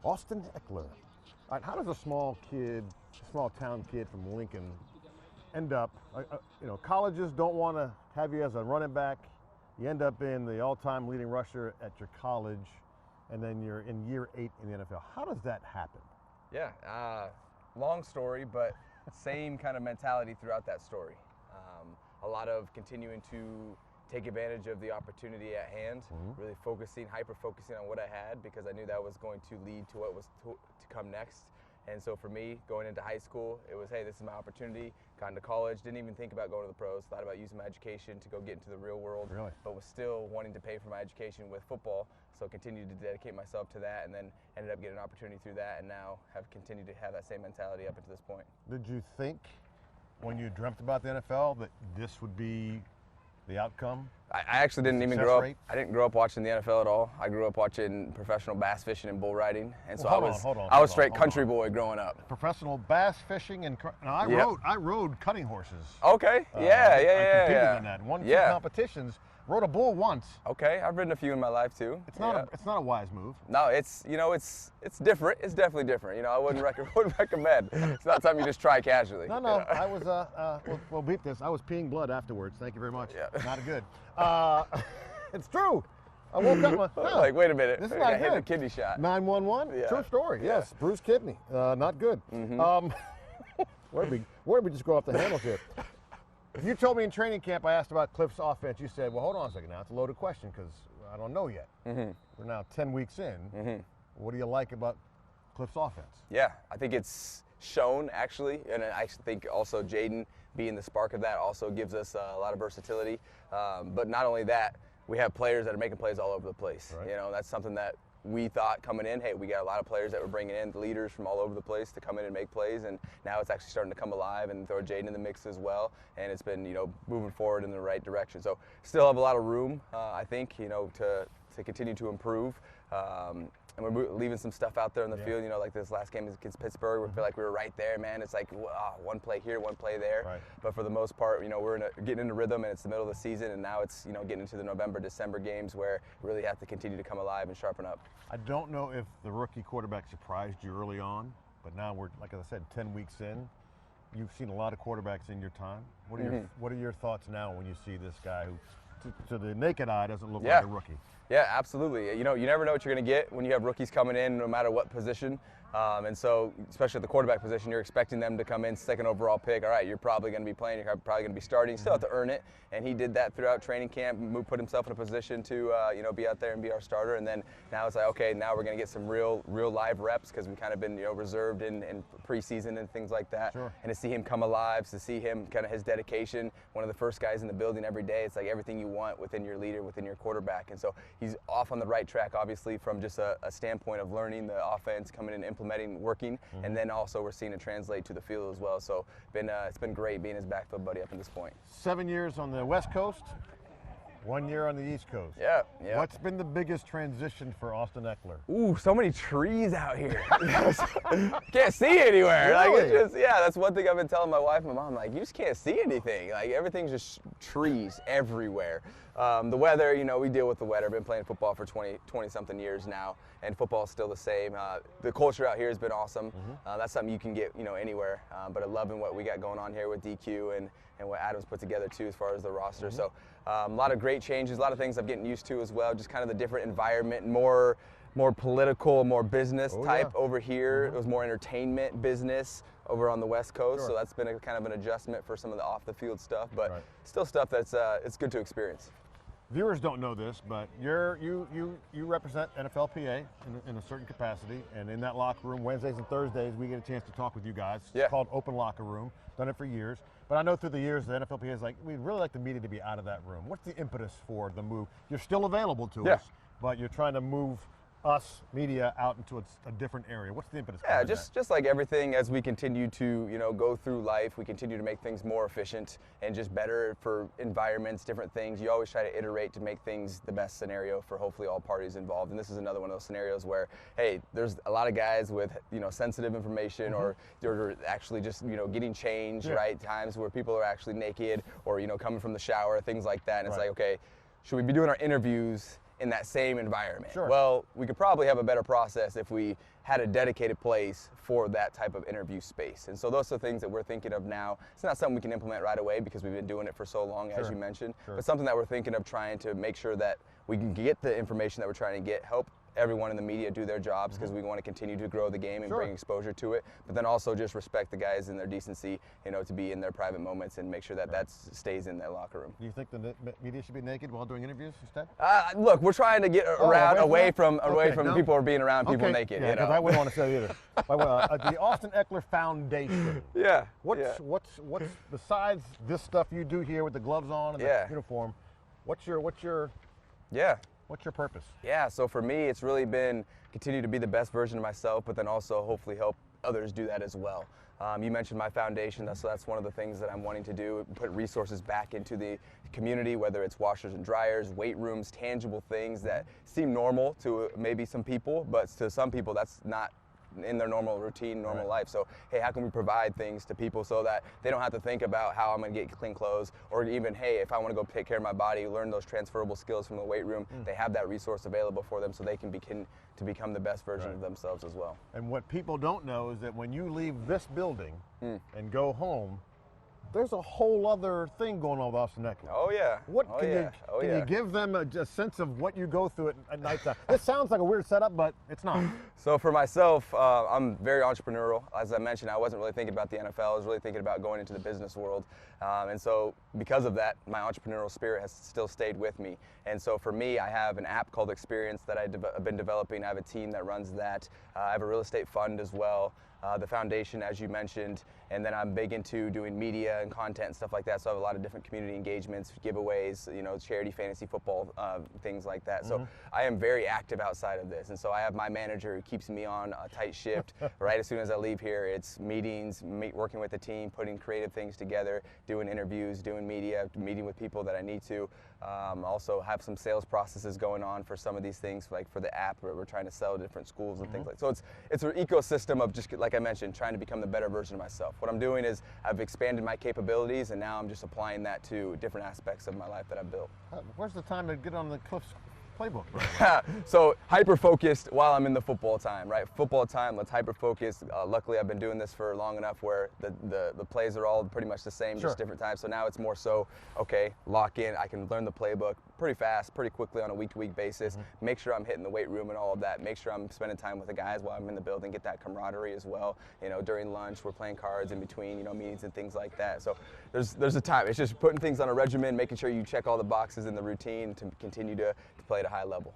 Austin Ekeler. All right, how does a small town kid from Lincoln end up, colleges don't want to have you as a running back. You end up being the all-time leading rusher at your college, and then you're in year 8 in the NFL. How does that happen? Yeah, long story, but same kind of mentality throughout that story. A lot of continuing to take advantage of the opportunity at hand, really hyper-focusing on what I had, because I knew that was going to lead to what was to come next. And so for me, going into high school, it was, hey, this is my opportunity. Got into college, didn't even think about going to the pros, thought about using my education to go get into the real world, but was still wanting to pay for my education with football. So continued to dedicate myself to that, and then ended up getting an opportunity through that, and now have continued to have that same mentality up until this point. Did you think when you dreamt about the NFL that this would be the outcome? I actually didn't even grow up. I didn't grow up watching the NFL at all. I grew up watching professional bass fishing and bull riding, and so I was straight country boy growing up. Professional bass fishing and I rode cutting horses. Okay, I competed in that. Won 2 competitions. Rode a bull once. Okay, I've ridden a few in my life too. It's not a wise move. No, it's different. It's definitely different. I wouldn't recommend. It's not something you just try casually. No. I was we'll beat this. I was peeing blood afterwards. Thank you very much. Yeah. Not good. It's true. I woke up like, wait a minute. This is not good. Hit a kidney shot. 911. Yeah. True story. Yeah. Yes, bruised kidney. Not good. Where did we just go off the handles here? You told me in training camp, I asked about Cliff's offense. You said, well, hold on a second now. It's a loaded question because I don't know yet. We're now 10 weeks in. What do you like about Cliff's offense? Yeah, I think it's shown, actually. And I think also Jaden being the spark of that also gives us a lot of versatility. But not only that, we have players that are making plays all over the place. Right. That's something that we thought coming in, hey, we got a lot of players that we're bringing in, leaders from all over the place to come in and make plays, and now it's actually starting to come alive, and throw Jaden in the mix as well, and it's been, moving forward in the right direction. So still have a lot of room, I think, to continue to improve. And we're leaving some stuff out there on the field, like this last game against Pittsburgh. We feel like we were right there, man. It's like, one play here, one play there. Right. But for the most part, we're getting into rhythm, and it's the middle of the season, and now it's, getting into the November, December games where we really have to continue to come alive and sharpen up. I don't know if the rookie quarterback surprised you early on, but now we're, like I said, 10 weeks in. You've seen a lot of quarterbacks in your time. What are your thoughts now when you see this guy who, to the naked eye, doesn't look like a rookie? Yeah, absolutely. You never know what you're going to get when you have rookies coming in, no matter what position. And so, especially at the quarterback position, you're expecting them to come in 2nd overall pick. All right, you're probably going to be playing, you're probably going to be starting. You still have to earn it. And he did that throughout training camp, put himself in a position to, be out there and be our starter. And then now it's like, okay, now we're going to get some real live reps, because we've kind of been, reserved in preseason and things like that. Sure. And to see him come alive, to see him kind of his dedication, one of the first guys in the building every day. It's like everything you want within your leader, within your quarterback. And so he's off on the right track, obviously, from just a standpoint of learning the offense, coming in, implementing, working, and then also we're seeing it translate to the field as well. So it's been great being his backfield buddy up to this point. 7 years on the West Coast, 1 year on the East Coast. Yeah. What's been the biggest transition for Austin Ekeler? Ooh, so many trees out here. Can't see anywhere. Really? Like, it's just, that's one thing I've been telling my wife and my mom, like, you just can't see anything. Like, everything's just trees everywhere. The weather, we deal with the weather. I've been playing football for 20-something years now, and football is still the same. The culture out here has been awesome. That's something you can get, anywhere. But I'm loving what we got going on here with DQ and what Adam's put together, too, as far as the roster. So a lot of great changes, a lot of things I'm getting used to as well, just kind of the different environment, more political, more business type over here. It was more entertainment business over on the West Coast. So that's been a kind of an adjustment for some of the off-the-field stuff, but still stuff that's it's good to experience. Viewers don't know this, but you represent NFLPA in a certain capacity, and in that locker room, Wednesdays and Thursdays, we get a chance to talk with you guys. It's called Open Locker Room. Done it for years. But I know through the years, the NFLPA is like, we'd really like the media to be out of that room. What's the impetus for the move? You're still available to us, but you're trying to move us, media, out into a different area. What's the impetus? Yeah, just like everything, as we continue to go through life, we continue to make things more efficient and just better for environments, different things. You always try to iterate to make things the best scenario for hopefully all parties involved. And this is another one of those scenarios where, hey, there's a lot of guys with sensitive information, or they're actually just getting changed, right? Times where people are actually naked, or coming from the shower, things like that. And it's like, okay, should we be doing our interviews in that same environment. Sure. Well, we could probably have a better process if we had a dedicated place for that type of interview space. And so those are things that we're thinking of now. It's not something we can implement right away because we've been doing it for so long, as you mentioned, but something that we're thinking of trying to make sure that we can get the information that we're trying to get, help everyone in the media do their jobs, because we want to continue to grow the game and bring exposure to it, but then also just respect the guys and their decency, you know, to be in their private moments and make sure that that stays in their locker room. Do you think the media should be naked while doing interviews instead? Look, we're trying to get away from people being around people naked. Yeah, because I wouldn't want to say either. The Austin Ekeler Foundation. Yeah. What's besides this stuff you do here with the gloves on and the uniform? What's your purpose? Yeah, so for me, it's really been continue to be the best version of myself, but then also hopefully help others do that as well. You mentioned my foundation, so that's one of the things that I'm wanting to do, put resources back into the community, whether it's washers and dryers, weight rooms, tangible things that seem normal to maybe some people, but to some people that's not in their normal routine, normal life. So, hey, how can we provide things to people so that they don't have to think about how I'm going to get clean clothes, or even, hey, if I want to go take care of my body, learn those transferable skills from the weight room, they have that resource available for them so they can begin to become the best version of themselves as well. And what people don't know is that when you leave this building and go home, there's a whole other thing going on with Austin Ekeler. Oh yeah. Can you give them a sense of what you go through at nighttime? This sounds like a weird setup, but it's not. So for myself, I'm very entrepreneurial. As I mentioned, I wasn't really thinking about the NFL. I was really thinking about going into the business world. And so because of that, my entrepreneurial spirit has still stayed with me. And so for me, I have an app called Experience that I've been developing. I have a team that runs that. I have a real estate fund as well. The foundation, as you mentioned, and then I'm big into doing media and content and stuff like that. So I have a lot of different community engagements, giveaways, you know, charity, fantasy football, things like that. So I am very active outside of this, and so I have my manager who keeps me on a tight shift. Right as soon as I leave here, it's meetings, working with the team, putting creative things together, doing interviews, doing media, meeting with people that I need to. Also have some sales processes going on for some of these things, like for the app where we're trying to sell to different schools and things like that. So it's an ecosystem of just, like I mentioned, trying to become the better version of myself. What I'm doing is I've expanded my capabilities, and now I'm just applying that to different aspects of my life that I've built. Where's the time to get on the Cliff's playbook? So hyper-focused while I'm in the football time, right? Football time, let's hyper-focus. Luckily, I've been doing this for long enough where the plays are all pretty much the same, just different times. So now it's more so, okay, lock in. I can learn the playbook pretty fast, pretty quickly on a week-to-week basis. Make sure I'm hitting the weight room and all of that. Make sure I'm spending time with the guys while I'm in the building, get that camaraderie as well. You know, during lunch, we're playing cards in between, you know, meetings and things like that. So there's a time. It's just putting things on a regimen, making sure you check all the boxes in the routine to continue to play at a high level.